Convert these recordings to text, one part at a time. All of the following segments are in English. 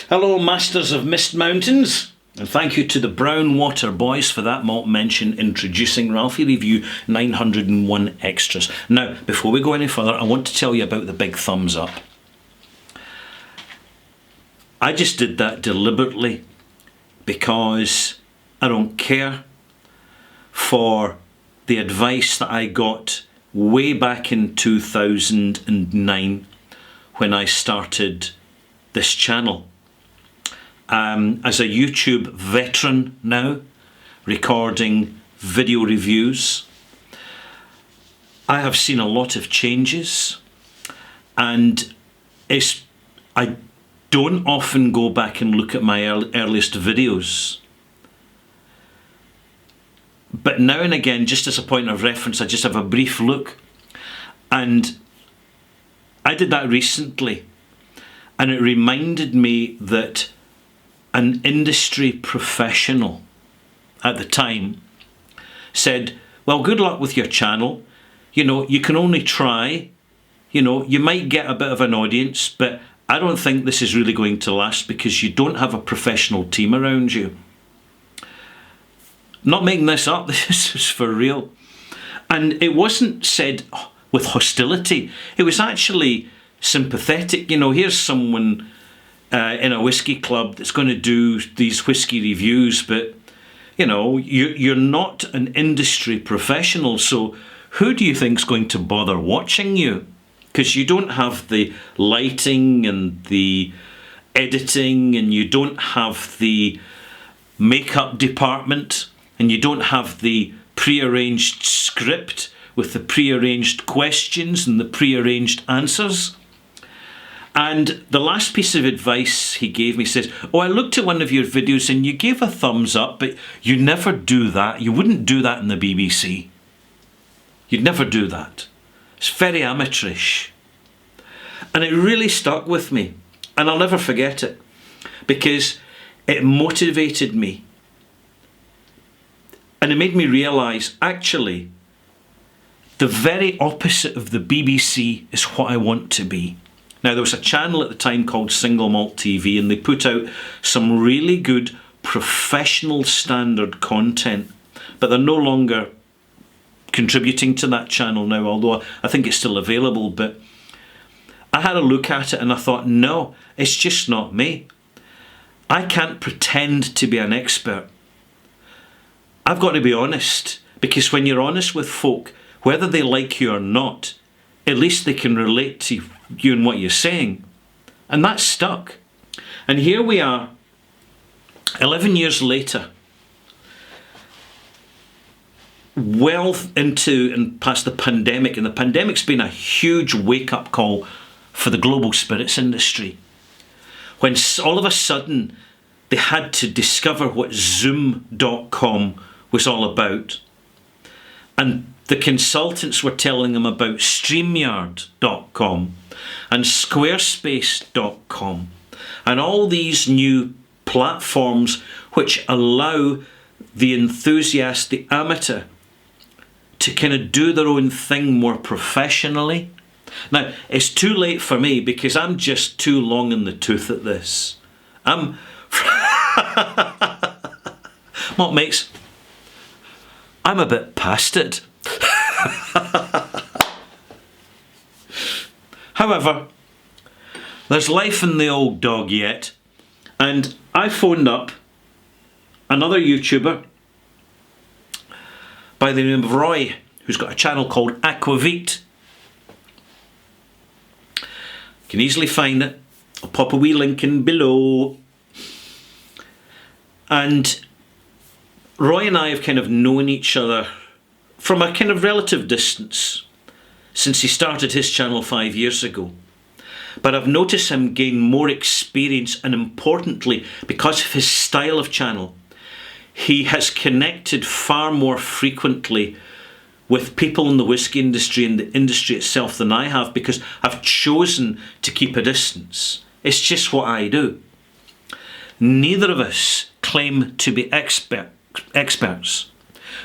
Hello, Masters of Mist Mountains, and thank you to the Brown Water Boys for that malt mention introducing Ralphie Review 901 Extras. Now, before we go any further, I want to tell you about the big thumbs up. I just did that deliberately because I don't care for the advice that I got way back in 2009 when I started this channel. As a YouTube veteran now, recording video reviews, I have seen a lot of changes, and I don't often go back and look at my earliest videos. But now and again, just as a point of reference, I just have a brief look. And I did that recently, and it reminded me that an industry professional at the time said, well, good luck with your channel. You know, you can only try. You know, you might get a bit of an audience, but I don't think this is really going to last because you don't have a professional team around you. Not making this up, this is for real. And it wasn't said with hostility. It was actually sympathetic. You know, here's someone in a whiskey club that's going to do these whiskey reviews, but you know, you're not an industry professional, so who do you think's going to bother watching you? Because you don't have the lighting and the editing, and you don't have the makeup department, and you don't have the pre-arranged script with the pre-arranged questions and the pre-arranged answers. And the last piece of advice he gave me says, oh, I looked at one of your videos and you gave a thumbs up, but you never do that. You wouldn't do that in the BBC. You'd never do that. It's very amateurish. And it really stuck with me. And I'll never forget it, because it motivated me. And it made me realise, actually, the very opposite of the BBC is what I want to be. Now, there was a channel at the time called Single Malt TV, and they put out some really good professional standard content, but they're no longer contributing to that channel now, although I think it's still available. But I had a look at it and I thought, no, it's just not me. I can't pretend to be an expert. I've got to be honest, because when you're honest with folk, whether they like you or not, at least they can relate to you and what you're saying. And that stuck. And here we are, 11 years later, well into and past the pandemic. And the pandemic's been a huge wake-up call for the global spirits industry. When all of a sudden they had to discover what Zoom.com was all about. And the consultants were telling them about StreamYard.com and Squarespace.com and all these new platforms which allow the enthusiast, the amateur, to kind of do their own thing more professionally. Now, it's too late for me because I'm just too long in the tooth at this. What makes... I'm a bit past it. However, there's life in the old dog yet, and I phoned up another YouTuber by the name of Roy, who's got a channel called Aquavit. You can easily find it. I'll pop a wee link in below. And Roy and I have kind of known each other from a kind of relative distance since he started his channel 5 years ago. But I've noticed him gain more experience, and importantly, because of his style of channel, he has connected far more frequently with people in the whisky industry and the industry itself than I have, because I've chosen to keep a distance. It's just what I do. Neither of us claim to be experts.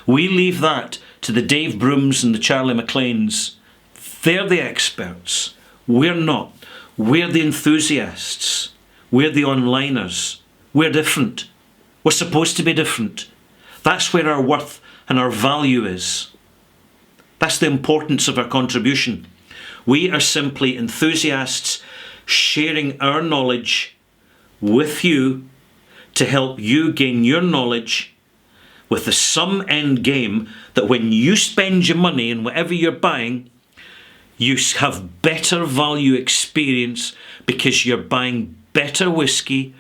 We leave that to the Dave Brooms and the Charlie McLeans. They're the experts. We're not. We're the enthusiasts. We're the onliners. We're different. We're supposed to be different. That's where our worth and our value is. That's the importance of our contribution. We are simply enthusiasts sharing our knowledge with you to help you gain your knowledge with the sum end game that when you spend your money in whatever you're buying, you have better value experience because you're buying better whiskey,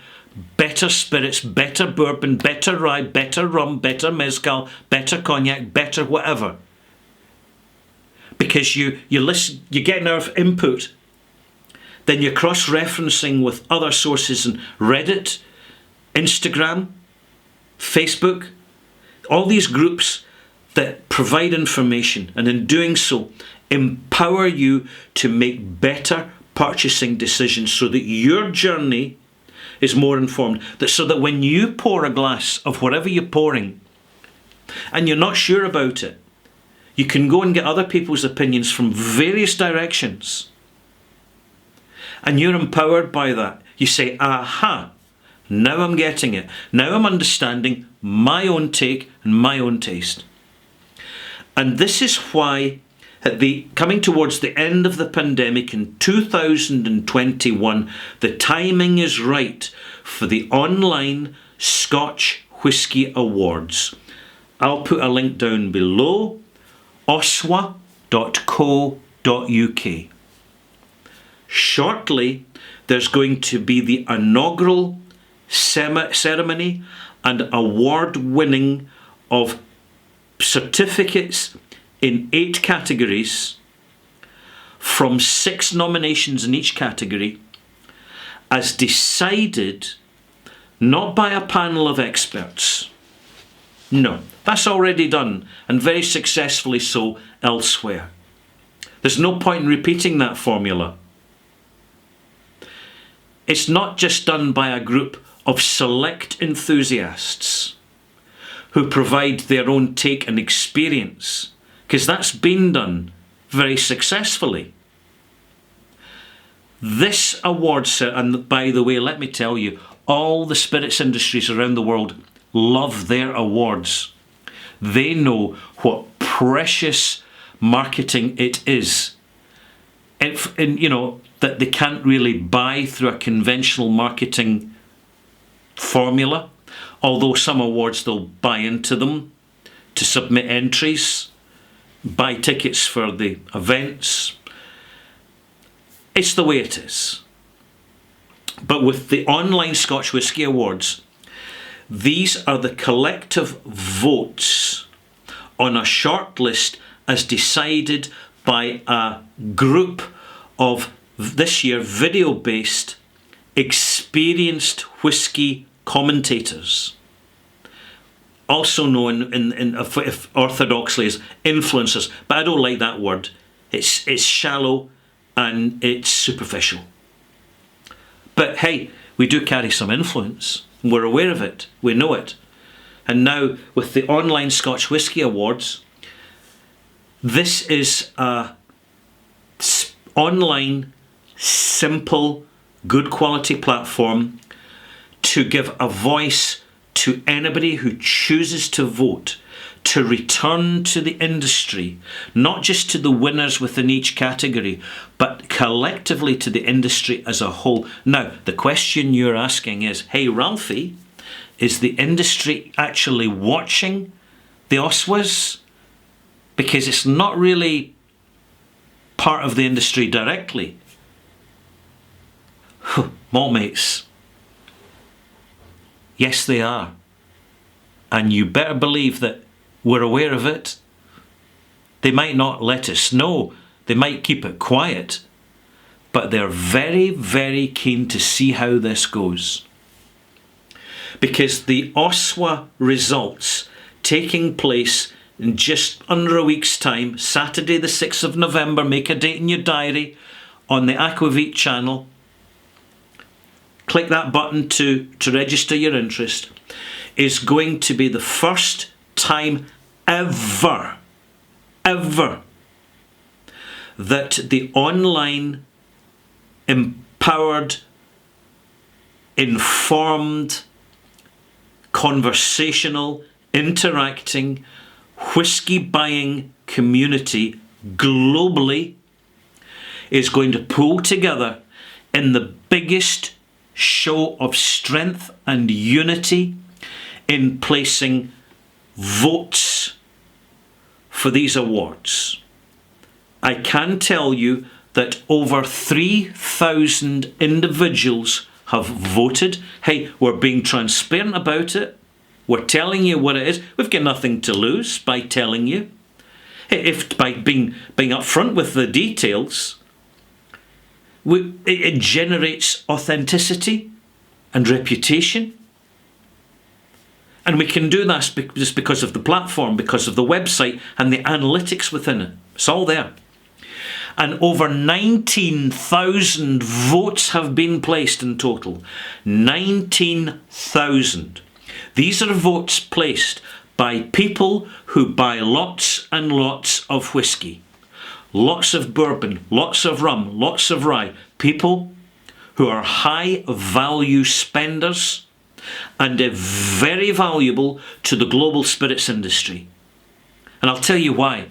better spirits, better bourbon, better rye, better rum, better mezcal, better cognac, better whatever. Because you listen, you're getting our input, then you're cross-referencing with other sources in Reddit, Instagram, Facebook, all these groups that provide information, and in doing so, empower you to make better purchasing decisions so that your journey is more informed. So that when you pour a glass of whatever you're pouring and you're not sure about it, you can go and get other people's opinions from various directions. And you're empowered by that. You say, aha, now I'm getting it. Now I'm understanding my own take and my own taste. And this is why coming towards the end of the pandemic in 2021, the timing is right for the online Scotch Whisky Awards. I'll put a link down below, oswa.co.uk. Shortly, there's going to be the inaugural ceremony and award winning of certificates in 8 categories from 6 nominations in each category, as decided not by a panel of experts. No, that's already done, and very successfully so elsewhere. There's no point in repeating that formula. It's not just done by a group of select enthusiasts who provide their own take and experience, because that's been done very successfully. This awards, and by the way, let me tell you, all the spirits industries around the world love their awards. They know what precious marketing it is. That they can't really buy through a conventional marketing formula, although some awards they'll buy into them to submit entries, buy tickets for the events. It's the way it is. But with the online Scotch Whisky Awards, these are the collective votes on a shortlist as decided by a group of this year video-based experienced whisky commentators, also known in orthodoxly as influencers, but I don't like that word. It's shallow and it's superficial. But hey, we do carry some influence. We're aware of it. We know it. And now with the online Scotch Whisky Awards, this is a online, simple, good quality platform to give a voice to anybody who chooses to vote, to return to the industry, not just to the winners within each category, but collectively to the industry as a whole. Now, the question you're asking is, hey Ralphie, is the industry actually watching the OSWAs? Because it's not really part of the industry directly. Maltmates, yes they are. And you better believe that we're aware of it. They might not let us know. They might keep it quiet. But they're very, very keen to see how this goes. Because the OSWA results taking place in just under a week's time, Saturday the 6th of November, make a date in your diary, on the Aquavit channel. Click that button to register your interest. Is going to be the first time ever that the online empowered, informed, conversational, interacting, whisky buying community globally is going to pull together in the biggest show of strength and unity in placing votes for these awards. I can tell you that over 3,000 individuals have voted. Hey, we're being transparent about it. We're telling you what it is. We've got nothing to lose by telling you. If by being upfront with the details, it generates authenticity and reputation. And we can do that just because of the platform, because of the website and the analytics within it. It's all there. And over 19,000 votes have been placed in total. 19,000. These are votes placed by people who buy lots and lots of whisky. Lots of bourbon, lots of rum, lots of rye. People who are high value spenders and very valuable to the global spirits industry. And I'll tell you why.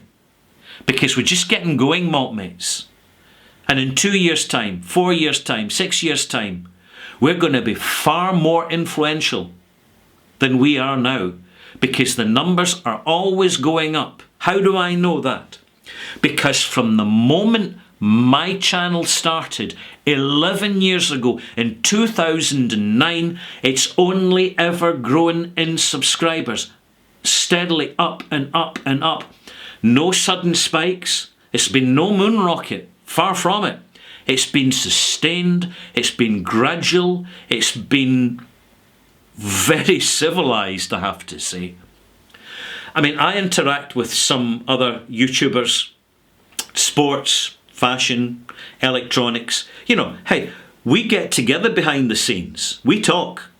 Because we're just getting going, malt mates. And in 2 years' time, 4 years' time, 6 years' time, we're going to be far more influential than we are now. Because the numbers are always going up. How do I know that? Because from the moment my channel started 11 years ago in 2009, it's only ever grown in subscribers. Steadily up and up and up. No sudden spikes. It's been no moon rocket. Far from it. It's been sustained. It's been gradual. It's been very civilized, I have to say. I mean, I interact with some other YouTubers, sports, fashion, electronics. You know, hey, we get together behind the scenes. We talk.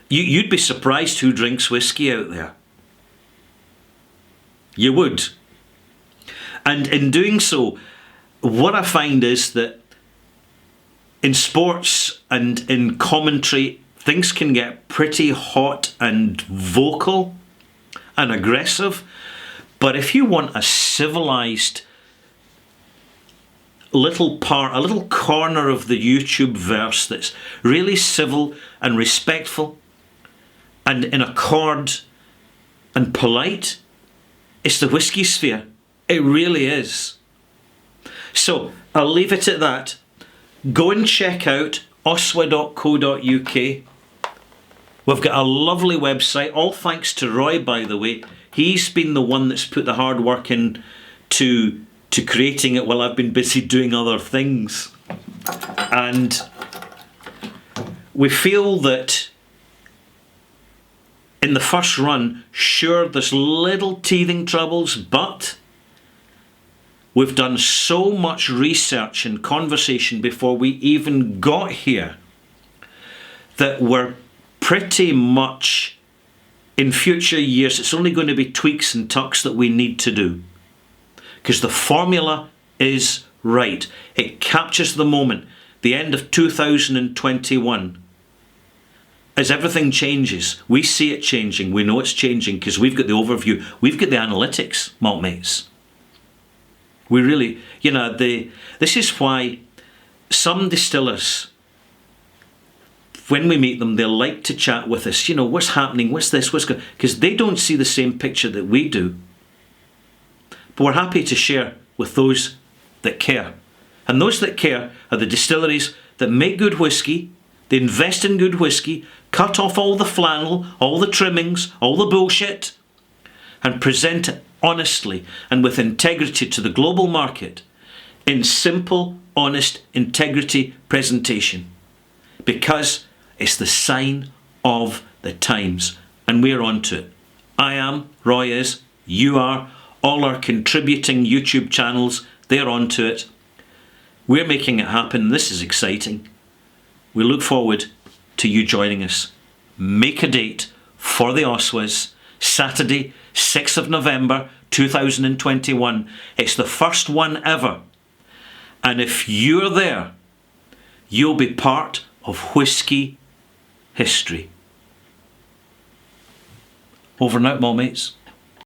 You'd be surprised who drinks whiskey out there. You would. And in doing so, what I find is that in sports and in commentary, things can get pretty hot and vocal and aggressive. But if you want a civilized little part, a little corner of the YouTube verse that's really civil and respectful and in accord and polite, it's the Whisky Sphere. It really is. So I'll leave it at that. Go and check out oswa.co.uk. We've got a lovely website, all thanks to Roy, by the way. He's been the one that's put the hard work in to creating it while I've been busy doing other things. And we feel that in the first run, sure, there's little teething troubles, but we've done so much research and conversation before we even got here that we're pretty much, in future years, it's only going to be tweaks and tucks that we need to do. Because the formula is right. It captures the moment, the end of 2021. As everything changes, we see it changing, we know it's changing because we've got the overview, we've got the analytics, malt mates. We really, you know, this is why some distillers, when we meet them, they'll like to chat with us. You know, what's happening? What's this? What's going? Because they don't see the same picture that we do. But we're happy to share with those that care. And those that care are the distilleries that make good whiskey, they invest in good whiskey, cut off all the flannel, all the trimmings, all the bullshit, and present it honestly and with integrity to the global market in simple, honest, integrity presentation. Because it's the sign of the times and we're on to it. I am, Roy is, you are, all our contributing YouTube channels, they're on to it. We're making it happen. This is exciting. We look forward to you joining us. Make a date for the Oswas, Saturday, 6th of November 2021. It's the first one ever. And if you're there, you'll be part of whisky history. Over and out, mall mates.